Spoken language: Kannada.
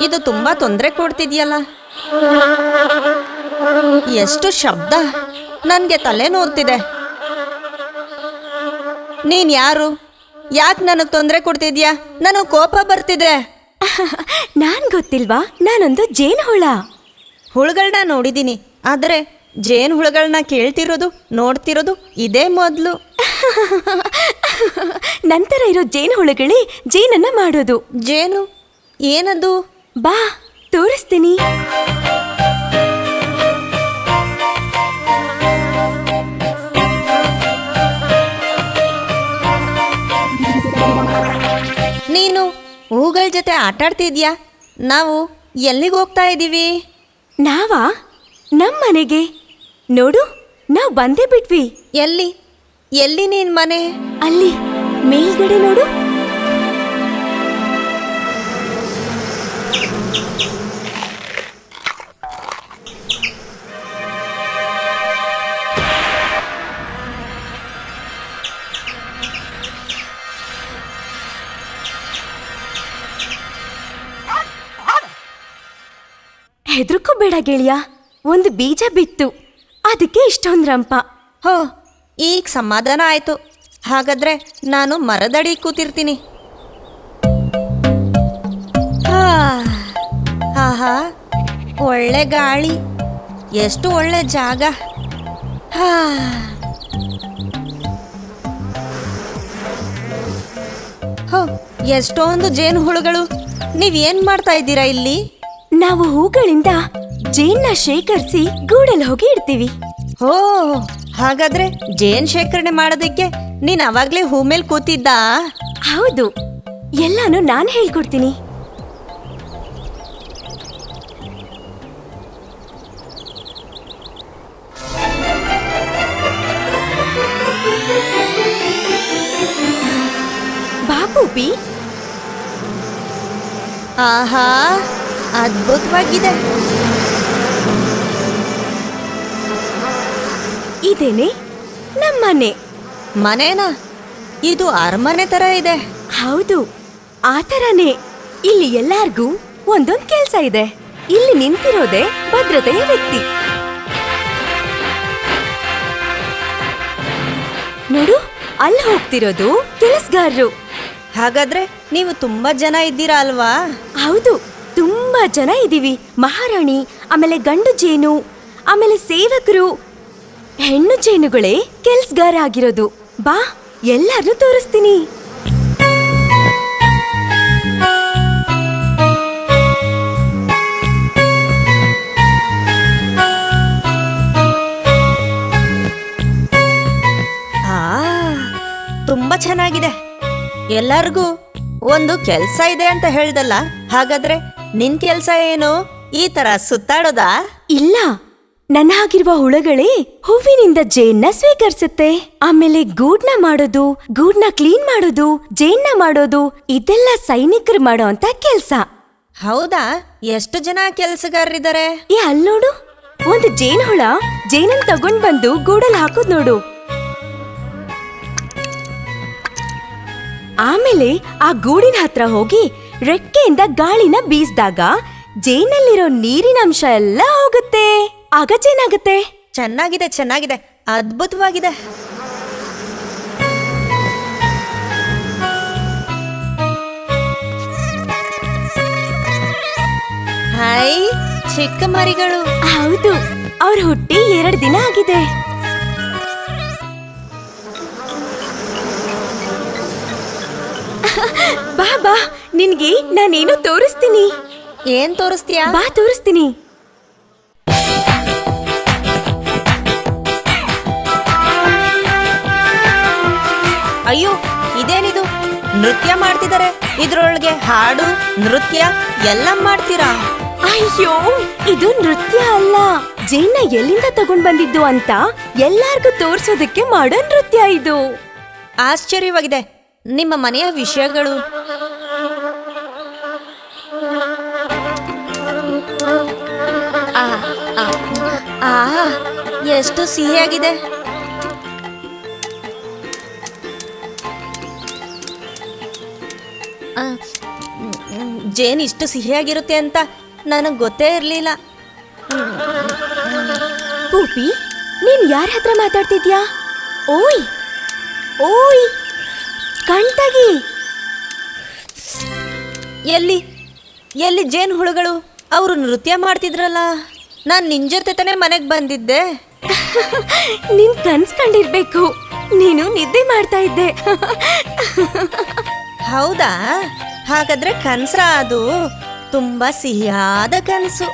ಇದು ತುಂಬಾ ತೊಂದರೆ ಕೊಡ್ತಿದ್ಯಲ್ಲ. ಎಷ್ಟು ಶಬ್ದ, ನನಗೆ ತಲೆ ನೋವ್ತಿದೆ. ನೀನ್ ಯಾರು? ಯಾಕೆ ನನಗೆ ತೊಂದರೆ ಕೊಡ್ತಿದ್ಯಾ? ನನಗೆ ಕೋಪ ಬರ್ತಿದೆ. ನಾನ್ ಗೊತ್ತಿಲ್ವಾ? ನಾನೊಂದು ಜೇನು ಹುಳ. ಹುಳುಗಳನ್ನ ನೋಡಿದ್ದೀನಿ, ಆದರೆ ಜೇನು ಹುಳುಗಳನ್ನ ಕೇಳ್ತಿರೋದು ನೋಡ್ತಿರೋದು ಇದೇ ಮೊದಲು. ನಂತರ ಇರೋ ಜೇನು ಹುಳುಗಳೇ ಜೇನನ್ನ ಮಾಡೋದು. ಜೇನು ಏನದು? ಬಾ ತೋರಿಸ್ತೀನಿ. ನೀನು ಹೂಗಳ ಜೊತೆ ಆಟಾಡ್ತಿದ್ಯಾ? ನಾವು ಎಲ್ಲಿಗೆ ಹೋಗ್ತಾ ಇದ್ದೀವಿ? ನಾವಾ? ನಮ್ಮನೆಗೆ. ನೋಡು, ನಾವು ಬಂದೇ ಬಿಟ್ವಿ. ಎಲ್ಲಿ ಎಲ್ಲಿ ನಿನ್ ಮನೆ? ಅಲ್ಲಿ ಮೇಲ್ಗಡೆ ನೋಡು. ಹೆದರ್ಕೋಬೇಡ ಗೆಳೆಯ, ಒಂದು ಬೀಜ ಬಿತ್ತು, ಅದಕ್ಕೆ ಇಷ್ಟೊಂದು ರಂಪ. ಹೋ, ಈಗ ಸಮಾಧಾನ ಆಯ್ತು. ಹಾಗಾದ್ರೆ ನಾನು ಮರದಡಿ ಕೂತಿರ್ತೀನಿ. ಆಹಾ, ಒಳ್ಳೆ ಗಾಳಿ, ಎಷ್ಟು ಒಳ್ಳೆ ಜಾಗ. ಹೋ, ಎಷ್ಟೊಂದು ಜೇನು ಹುಳುಗಳು. ನೀವೇನ್ ಮಾಡ್ತಾ ಇದ್ದೀರಾ ಇಲ್ಲಿ? ನಾವು ಹೂಗಳಿಂದ ಜೇನ್ನ ಶೇಖರಿಸಿ ಗೂಡಲ್ಲಿ ಹೋಗಿ ಇಡ್ತೀವಿ. ಹೋ, ಹಾಗಾದ್ರೆ ಜೇನ್ ಶೇಖರಣೆ ಮಾಡೋದಕ್ಕೆ ನೀನ್ ಅವಾಗ್ಲೇ ಹೂ ಮೇಲ್ ಕೂತಿದ್ದ? ಹೌದು, ಎಲ್ಲಾನು ನಾನು ಹೇಳ್ಕೊಡ್ತೀನಿ. ಬಾಪೂಪಿ. ಆಹಾ, ಅದ್ಭುತವಾಗಿದೆ. ಇದೇನೆ ನಮ್ಮನೆ. ಮನೇನಾ? ಇದು ಅರಮನೆ ತರ ಇದೆ. ಹೌದು, ಆ ಥರನೇ. ಇಲ್ಲಿ ಎಲ್ಲಾರ್ಗೂ ಒಂದೊಂದು ಕೆಲ್ಸ ಇದೆ. ಇಲ್ಲಿ ನಿಂತಿರೋದೇ ಭದ್ರತೆಯ ವ್ಯಕ್ತಿ. ನೋಡು, ಅಲ್ಲಿ ಹೋಗ್ತಿರೋದು ಕೆಲಸಗಾರರು. ಹಾಗಾದ್ರೆ ನೀವು ತುಂಬಾ ಜನ ಇದ್ದೀರಾ ಅಲ್ವಾ? ಹೌದು, ತುಂಬಾ ಜನ ಇದೀವಿ. ಮಹಾರಾಣಿ, ಆಮೇಲೆ ಗಂಡು ಜೇನು, ಆಮೇಲೆ ಸೇವಕರು. ಹೆಣ್ಣು ಜೇನುಗಳೇ ಕೆಲ್ಸಗಾರ ಆಗಿರೋದು. ಬಾ, ಎಲ್ಲಾರನ್ನೂ ತೋರಿಸ್ತೀನಿ. ತುಂಬಾ ಚೆನ್ನಾಗಿದೆ. ಎಲ್ಲರಿಗೂ ಒಂದು ಕೆಲ್ಸ ಇದೆ ಅಂತ ಹೇಳ್ದಲ್ಲ, ಹಾಗಾದ್ರೆ ನಿನ್ ಕೆಲ್ಸ ಏನು? ಈ ತರ ಸುತ್ತಾಡೋದಾ? ಇಲ್ಲ, ನನ್ನ ಹಾಗಿರುವ ಹುಳಗಳೇ ಹೂವಿನಿಂದ ಜೇನ್ನ ಸ್ವೀಕರಿಸುತ್ತೆ. ಆಮೇಲೆ ಗೂಡ್ನ ಮಾಡೋದು, ಗೂಡ್ನ ಕ್ಲೀನ್ ಮಾಡೋದು, ಜೇನ್ನ ಮಾಡೋದು, ಇದೆಲ್ಲ ಸೈನಿಕರು ಮಾಡೋ ಅಂತ ಕೆಲ್ಸ. ಹೌದಾ? ಎಷ್ಟು ಜನ ಕೆಲ್ಸಗಾರರಿದ್ದಾರೆ? ಅಲ್ ನೋಡು, ಒಂದು ಜೇನು ಹುಳ ಜೇನನ್ ತಗೊಂಡ್ ಬಂದು ಗೂಡಲ್ಲಿ ಹಾಕೋದ್ ನೋಡು. ಆಮೇಲೆ ಆ ಗೂಡಿನ ಹತ್ರ ಹೋಗಿ ರೆಕ್ಕೆಯಿಂದ ಗಾಳಿನ ಬೀಸ್ದಾಗ ಜೇನಲ್ಲಿರೋ ನೀರಿನ ಅಂಶ ಎಲ್ಲ ಹೋಗುತ್ತೆ. ಆಗ ಜೇನಾಗುತ್ತೆ. ಚೆನ್ನಾಗಿದೆ, ಚೆನ್ನಾಗಿದೆ, ಅದ್ಭುತವಾಗಿದೆ. ಹಾಯ್, ಚಿಕ್ಕ ಮರಿಗಳು. ಹೌದು, ಅವ್ರ ಹುಟ್ಟಿ 2 ದಿನ ಆಗಿದೆ. ಬಾ ಬಾ, ನಿನ್ಗೆ ನಾನೇನೋ ತೋರಿಸ್ತೀನಿ. ಏನ್ ತೋರಿಸ್ತೀಯಾ? ಬಾ ತೋರಿಸ್ತೀನಿ. ಅಯ್ಯೋ, ಇದೇನಿದು? ನೃತ್ಯ ಮಾಡ್ತಿದ್ದಾರೆ. ಇದ್ರೊಳಗೆ ಹಾಡು, ನೃತ್ಯ ಎಲ್ಲ ಮಾಡ್ತೀರಾ? ಅಯ್ಯೋ, ಇದು ನೃತ್ಯ ಅಲ್ಲ. ಜೇನ್ನ ಎಲ್ಲಿಂದ ತಗೊಂಡ್ ಬಂದಿದ್ದು ಅಂತ ಎಲ್ಲಾರ್ಗೂ ತೋರ್ಸೋದಕ್ಕೆ ಮಾಡೋ ನೃತ್ಯ ಇದು. ಆಶ್ಚರ್ಯವಾಗಿದೆ ನಿಮ್ಮ ಮನೆಯ ವಿಷಯಗಳು. ಎಷ್ಟು ಸಿಹಿಯಾಗಿದೆ. ಜೇನ್ ಇಷ್ಟು ಸಿಹಿಯಾಗಿರುತ್ತೆ ಅಂತ ನನಗೆ ಗೊತ್ತೇ ಇರಲಿಲ್ಲ. ಪೂಪಿ, ನೀನ್ ಯಾರ ಹತ್ರ ಮಾತಾಡ್ತಿದ್ಯಾ? ಓಯ್ ಓಯ್, ಕಣ್ತಗಿ. ಎಲ್ಲಿ ಎಲ್ಲಿ ಜೇನು ಹುಳುಗಳು? ಅವರು ನೃತ್ಯ ಮಾಡ್ತಿದ್ರಲ್ಲ, ನಾನು ನಿನ್ ಜೊತೆ ತಾನೇ ಮನೆಗೆ ಬಂದಿದ್ದೆ. ನೀನ್ ಕನ್ಸ್ ಕಂಡಿರ್ಬೇಕು, ನೀನು ನಿದ್ದೆ ಮಾಡ್ತಾ ಇದ್ದೆ. ಹೌದಾ? ಹಾಗಾದ್ರೆ ಕನ್ಸ ಅದು? ತುಂಬಾ ಸಿಹಿಯಾದ ಕನಸು.